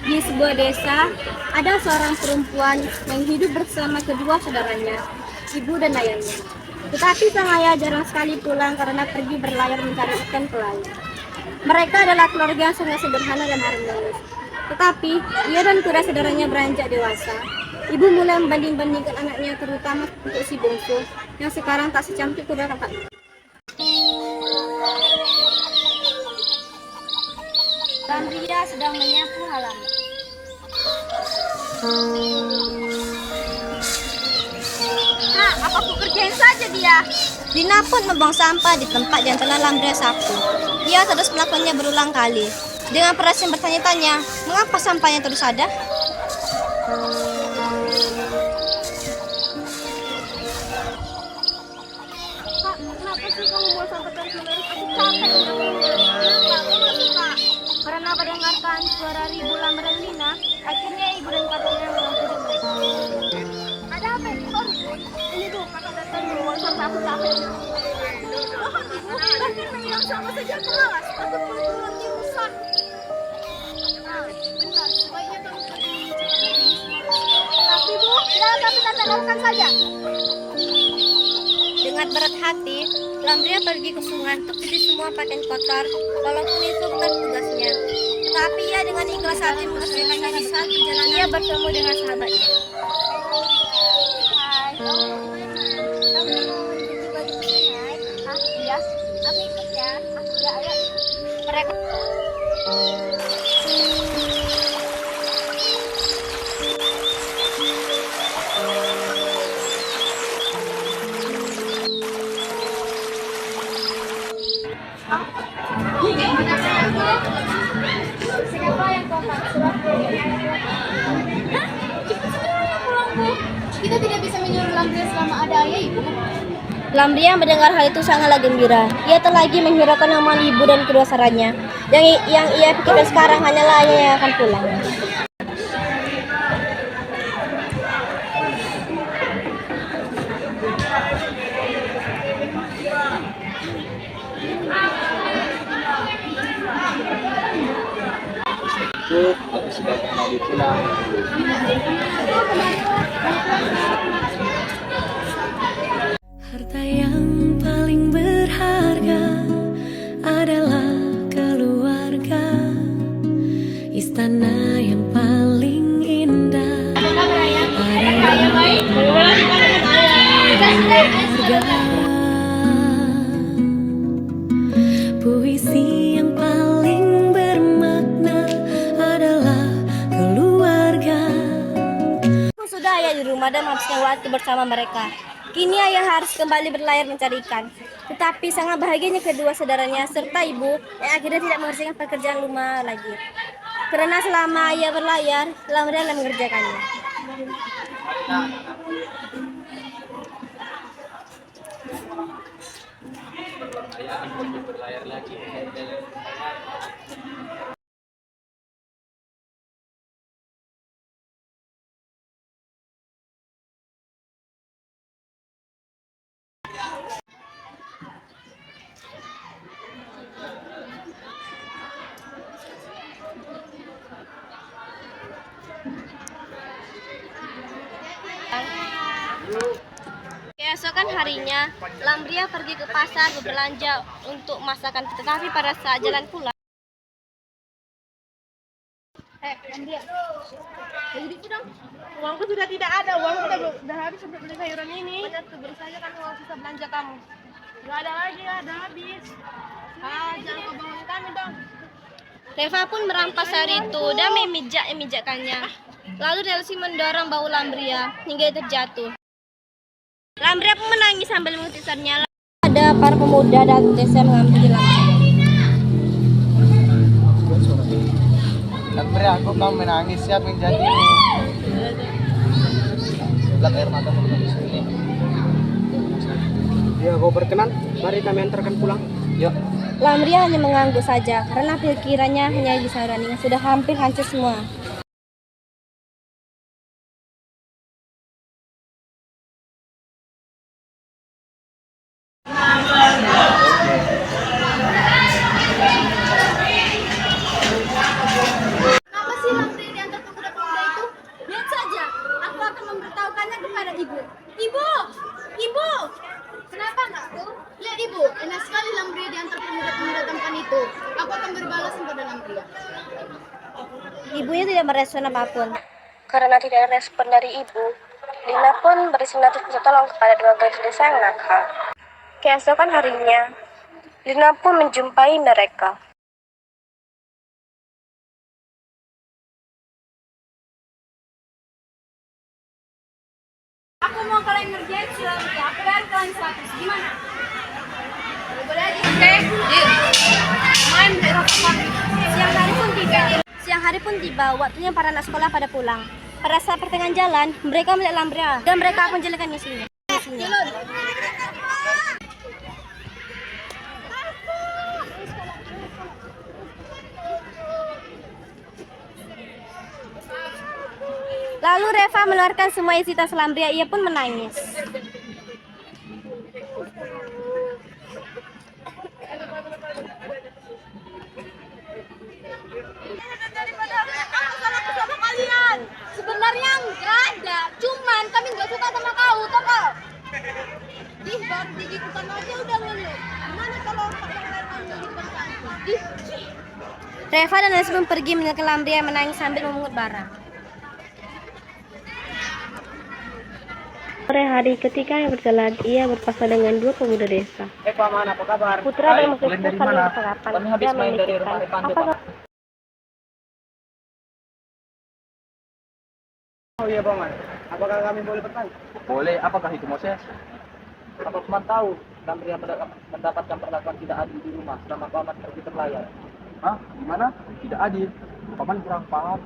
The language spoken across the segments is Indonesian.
Di sebuah desa, ada seorang perempuan yang hidup bersama kedua saudaranya, ibu dan ayahnya. Tetapi sang ayah jarang sekali pulang karena pergi berlayar mencari ikan pelaut. Mereka adalah keluarga yang sangat sederhana dan harmonis. Tetapi, ia dan kedua saudaranya beranjak dewasa. Ibu mulai membanding-bandingkan anaknya, terutama untuk si bungsu, yang sekarang tak secantik kedua kakak. Dia sedang menyapu halaman. Nah, apa aku kerjain saja dia? Lina pun membuang sampah di tempat yang telah Lambria sapu. Dia terus melakukannya berulang kali. Dengan perasaan bertanya-tanya, mengapa sampahnya terus ada? Kak, kenapa sih kamu buang sampah terus-menerus? Aku capek Kenapa? Aku nggak suka. Karena mendengarkan suara ribu Lambria dan Lina, akhirnya ibu dan kakaknya menghampiri mereka. Ada apa ini? Kok ribut? Ini tuh, kakak datang membuang sampah, aku capek. Mohon ibu, bahkan mengilang sampah saja keras. Takut kulturnya rusak. Benar, sebaiknya kamu pergi cepat lagi. Tapi bu, kenapa kita lakukan saja? Dengan berat hati, Lambria pergi ke sungai untuk cuci semua pakaian kotor, walaupun itu bukan tugasnya. Tetapi ia dengan ikhlas hati mengerjakannya di saat perjalanan ia bertemu dengan sahabatnya. Hai, kamu mau cuci baju ke sungai? Ah, iya. Aku ikut ya. Ya, ayo. Mereka siapa yang kontak suratku? Cepat segera pulang, Bu. Kita tidak bisa menyuruh Lambria selama ada ayah ibu. Lambria mendengar hal itu sangatlah gembira. Ia tak lagi menghiraukan omongan ibu dan kedua saudaranya. Yang ia pikirkan sekarang hanyalah ayah yang akan pulang. Aku sudah kembali pulang. Harta yang paling berharga adalah keluarga. Istana yang paling indah adalah keluarga. Puisi yang paling bermakna adalah keluarga. Sudah ayah di rumah dan menghabiskan waktu bersama mereka. Kini ayah harus kembali berlayar mencari ikan. Tetapi sangat bahagianya kedua saudaranya serta ibu yang akhirnya tidak mengerjakan pekerjaan rumah lagi. Karena selama ayah berlayar, Lambria yang mengerjakannya. Ayah akan pergi berlayar lagi. Keesokan harinya, Lambria pergi ke pasar berbelanja untuk masakan. Tetapi pada saat jalan pulang, Lambria, beliku dong. Uangku sudah tidak ada, uangku udah habis untuk beli sayuran ini. Benar tuh, beri saja kan uang sisa belanja kamu. Gak ada lagi, udah habis. Jangan kau bohongin kami dong. Reva pun merampas sayur itu dan memijakkannya. Lalu Nelsi mendorong bahu Lambria hingga ia terjatuh. Lambria pun menangis sambil mengetisarnya. Ada para pemuda dan desa mengambil Lambria. Lambria, aku kamu menangis, siapa yang jadi ini? Belak air mata mau di sini. Ya, kau berkenan, mari kami antarkan pulang. Yuk. Lambria hanya mengangguk saja karena pikirannya hanya di sayuran yang sudah hampir hancur semua. Kenapa sih Lambria Ibunya tidak merespon apapun. Karena tidak ada respon dari ibu, Lina pun bersinatu minta tolong kepada dua gadis desa yang nakal. Keesokan harinya, Lina pun menjumpai mereka. Aku mau kalian ngerjain silang ya. Aku bayar kalian 100. Gimana? Boleh aja. Oke. Main Siang hari pun tiba. Waktunya para anak sekolah pada pulang. Pada saat pertengahan jalan, mereka melihat Lambria dan mereka pun jelekan misinya. Lalu Reva mengeluarkan semua isi tas Lambria. Ia pun menangis. Sebenarnya enggak ada, cuman kami nggak suka sama kau, toh kau. Ih, baru digitukan aja udah ngeluh. Gimana kalau yang lain menggitukan kamu? Reva dan Leslie pun pergi meninggalkan Lambria menangis sambil memungut barang. Sore hari ketika ia berjalan, ia berpasangan dengan dua pemuda desa. Paman, apa kabar? Putra dan Mas Kalian dari saling mana? bersarapan. Kami habis Dia main dari memikirkan, rumah Epande, apakah Pak. Oh iya, Paman. Apakah kami boleh bertanya? Boleh, apakah itu Moses? Apa Paman tahu Lambria mendapatkan perlakuan tidak adil di rumah selama Paman pergi berlayar? Hah? Gimana? Tidak adil? Paman kurang paham.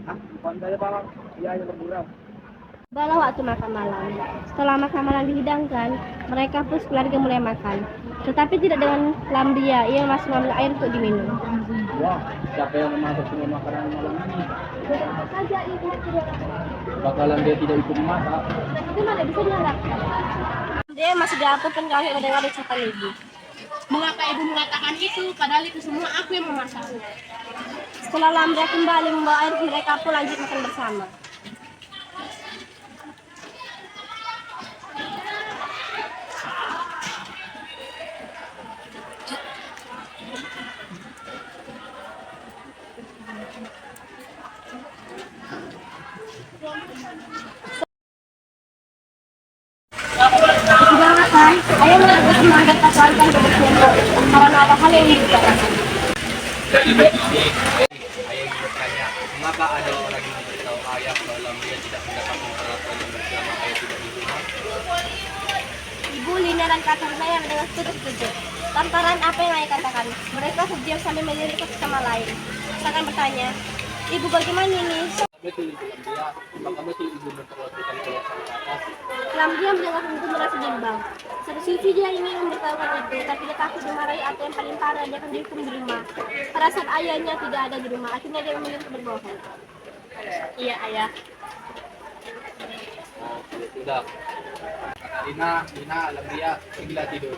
Hah? Bukan saya, Paman. Dia hanya bergurau. Balah waktu makan malam. Setelah makan malam dihidangkan, mereka pun keluarga mulai makan. Tetapi tidak dengan Lambria, ia masih mengambil air untuk diminum. Wah, siapa yang memasak semua makanan malam ini? Saja ibu tidak. Bakalan dia tidak ikut masak. Itu mana bisa diharapkan. Dia masih dapur pun kami mendengar ucapan ibu. Mengapa ibu mengatakan itu? Padahal itu semua aku yang memasak. Setelah Lambria kembali membawa air, mereka pun lanjut makan bersama. Sudah makan, ayah mengajar semangat keluarga kebersihan karena ada hal yang dibicarakan. Ayah ingin bertanya, mengapa ada orang yang memberitahu ayah bahwa Lambria tidak mendapatkan perlakuan yang bersama ayah tidak di rumah? Ibu, Lina, dan Katarina yang mendengar terkejut. Lantaran apa yang ayah katakan, mereka terdiam sambil melirik satu sama lain. Saya akan bertanya, ibu bagaimana ini? Betul itu Lambria, apakah betul ibu memperlakukan keluarga ke atas? Lambria mendengar itu merasa bimbang. Satu sisi dia ingin memberitahukan itu, tapi dia takut dimarahi atau yang paling parah dia akan dihukum di rumah. Pada saat ayahnya tidak ada di rumah, akhirnya dia memilih untuk berbohong. Iya, ayah. Oh, sudah. Katarina, Lina, Lambria, pergilah tidur.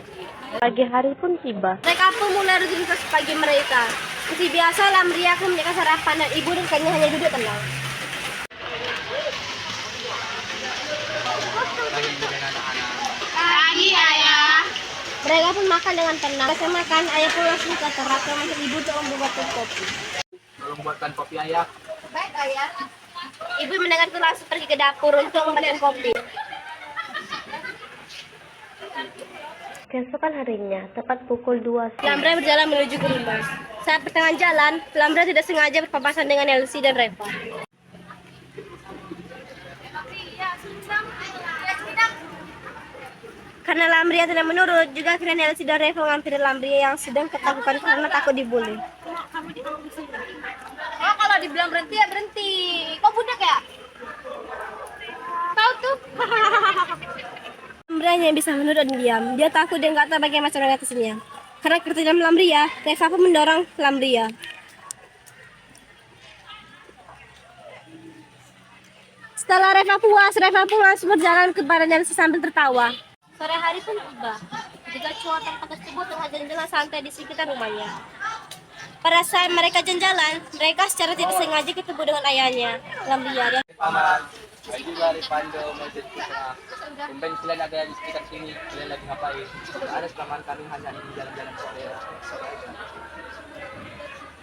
pagi hari pun tiba? Mereka pun mulai rutinitas pagi mereka. Seperti biasa, Lambria akan menjaga sarapan dan ibu dan kakaknya hanya duduk tenang. Lagi dengan anak-anak. Pagi, ayah. Mereka pun makan dengan tenang. Selesai makan, ayah pun langsung ke teras memanggil ibu untuk membuatkan kopi. Tolong buatkan kopi ayah. Baik, ayah. Ibu mendengar itu langsung pergi ke dapur untuk membuatkan kopi. Keesokan harinya, tepat pukul 2 siang. Lambria berjalan menuju ke rumah. Saat pertengahan jalan, Lambria tidak sengaja berpapasan dengan Elsie dan Reva. Karena Lambria tidak menurut, juga akhirnya Elsie dan Reva menghampiri Lambria yang sedang ketakutan karena takut dibully. Oh, kalau dibilang berhenti ya berhenti. Kok budak ya? Tahu tuh. Lambria hanya bisa menurut dan diam. Dia takut dan nggak tahu bagaimana cara mengatasinya. Karena ketertarikan Lambria, Reva pun mendorong Lambria. Setelah Reva puas, Reva pun langsung berjalan kepada Elsie sambil tertawa. Sore hari pun tiba. Ketika cowok tampak tersebut tengah jalan-jalan santai di sekitar rumahnya. Pada saat mereka jalan-jalan, mereka secara tidak sengaja ketemu dengan ayahnya, Lambria. Paman, saya juga Ripando, Moses Putra. Tumben kalian ada di sekitar sini, kalian lagi ngapain? Tidak ada selama kami hanya ingin jalan-jalan sore.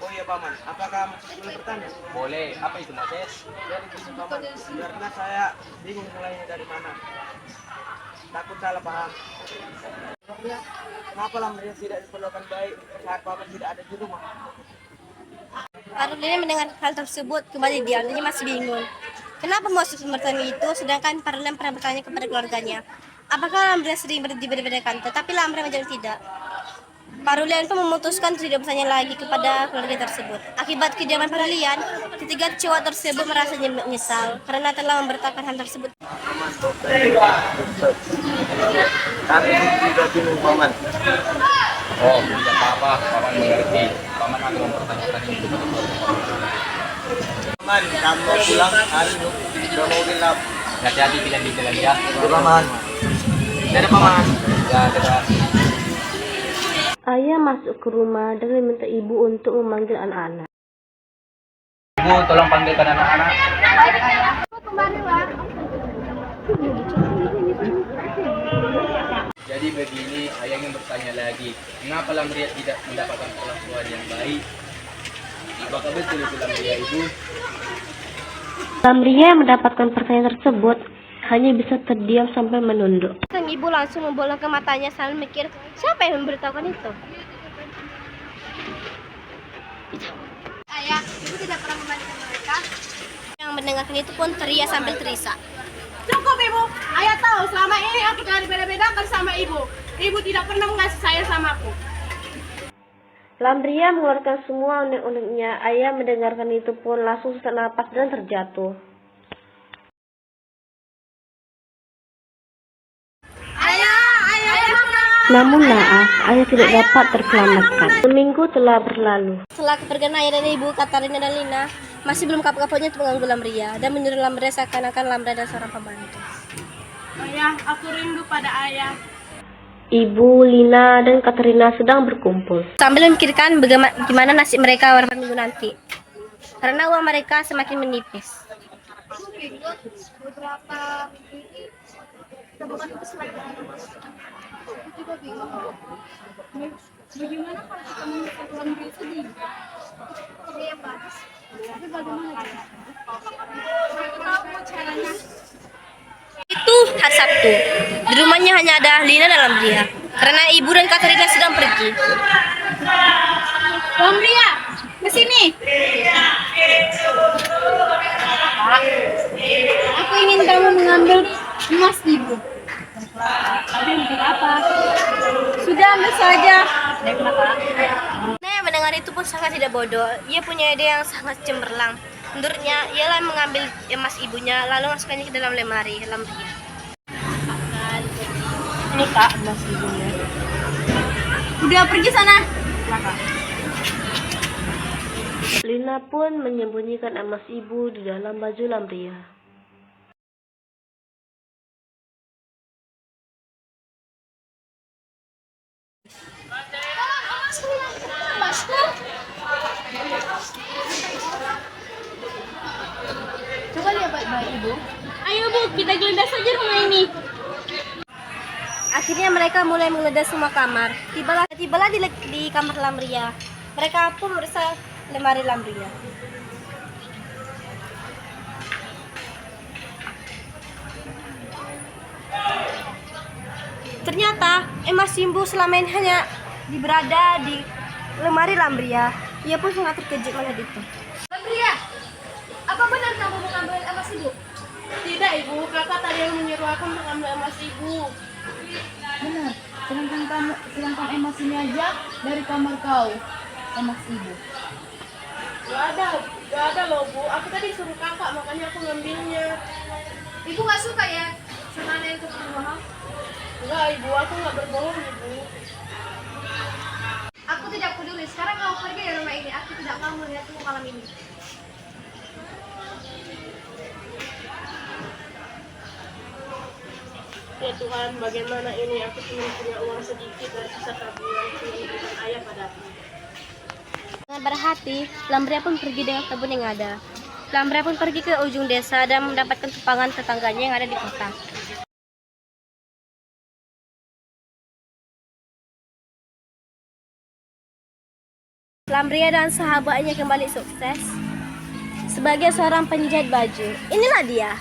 Oh iya paman, apakah boleh bertanya? Boleh. Apa itu Moses? Jadi gini paman, karena saya bingung mulainya dari mana. Takut salah paham. Lamria, kenapa Lamria tidak diperlakukan baik saat paman tidak ada di rumah? Parulina mendengar hal tersebut kembali diam, dia masih bingung. Kenapa Moses bertanya itu, sedangkan Parulina pernah bertanya kepada keluarganya, apakah Lamria sering dibedakan, tetapi Lamria menjawab tidak. Parulina pun memutuskan tidak bertanya lagi kepada keluarga tersebut. Akibat kediaman Parulina, ketiga cowok tersebut merasa menyesal karena telah memberitakan hal tersebut. Kami juga bingung paman. Oh, tidak apa-apa. Paman mengerti. Paman akan mempertanyakan ini kepada keluarga. Paman, kamu mau pulang hari ini? Sudah mau gelap. Hati-hati tidak di jalan ya. Ya paman. Dadah paman. Ya, dadah. Ayah masuk ke rumah dan meminta ibu untuk memanggil anak-anak. Ibu, tolong panggilkan anak-anak. Jadi begini, ayah ingin bertanya lagi. Mengapa Lamria tidak mendapatkan perlakuan yang baik? Apakah betul itu Lamria, Ibu? Lamria mendapatkan pertanyaan tersebut hanya bisa terdiam sampai menunduk. Sang ibu langsung membolongkan matanya sambil mikir, siapa yang memberitahukan itu? Ayah, ibu tidak pernah memanggil mereka. Yang mendengarkan itu pun teriak sambil terisak. Cukup ibu, ayah tahu selama ini aku telah dibeda-bedakan sama ibu. Ibu tidak pernah mengasih sayang sama aku. Lamria mengeluarkan semua unek-uneknya. Ayah mendengarkan itu pun langsung sesak napas dan terjatuh. Namun naas, ayah tidak dapat terselamatkan. Seminggu telah berlalu. Setelah kepergian ayah dan ibu, Katarina dan Lina masih belum kapok-kapoknya untuk mengganggu Lamria dan menyuruh Lamria seakan-akan Lamria adalah seorang pembantu. Ayah, aku rindu pada ayah. Ibu, Lina, dan Katarina sedang berkumpul. Sambil memikirkan bagaimana nasib mereka beberapa minggu nanti. Karena uang mereka semakin menipis. Bagaimana kalau kita menyebut Lamria sedih? Iya, Pak. Tapi bagaimana? Aku tahu caranya. Itu hari Sabtu. Di rumahnya hanya ada Lina dan Lamria. Karena ibu dan Katarina sedang pergi. Lamria, ke sini. Aku ingin kamu mengambil emas ibu. Tapi untuk apa? Sudah ambil saja. Nah, mendengar itu pun sangat tidak bodoh. Ia punya ide yang sangat cemerlang. Menurutnya, ialah mengambil emas ibunya lalu masukkannya ke dalam lemari Lamria. Ini kak, emas ibunya. Udah pergi sana. Lina pun menyembunyikan emas ibu di dalam baju Lamria. Coba lihat baik-baik ibu. Ayo bu, kita geledah saja rumah ini. Akhirnya mereka mulai menggeledah semua kamar. Tibalah di kamar Lamria. Mereka pun memeriksa lemari Lamria. Ternyata emas ibu selama ini hanya berada di lemari Lamria. Ia pun sangat terkejut melihat itu. Lamria, apa benar kamu mengambil emas ibu? Tidak ibu, kakak tadi yang menyuruh aku mengambil emas ibu. Benar, sedangkan emas ini aja dari kamar kau, emas ibu. Gak ada loh bu, aku tadi suruh kakak makanya aku ngambilnya. Ibu gak suka ya sama anak itu berbohong? Enggak ibu, aku gak berbohong ibu. Aku tidak peduli, sekarang kamu pergi dari rumah ini, aku tidak mau melihatmu malam ini. Ya Tuhan, bagaimana ini? Aku cuma punya uang sedikit dari sisa tabungan dengan ayah padaku. Dengan berhati, Lamria pun pergi dengan kebun yang ada. Lamria pun pergi ke ujung desa dan mendapatkan tumpangan tetangganya yang ada di kota. Lamria dan sahabatnya kembali sukses sebagai seorang penjahit baju. Inilah dia.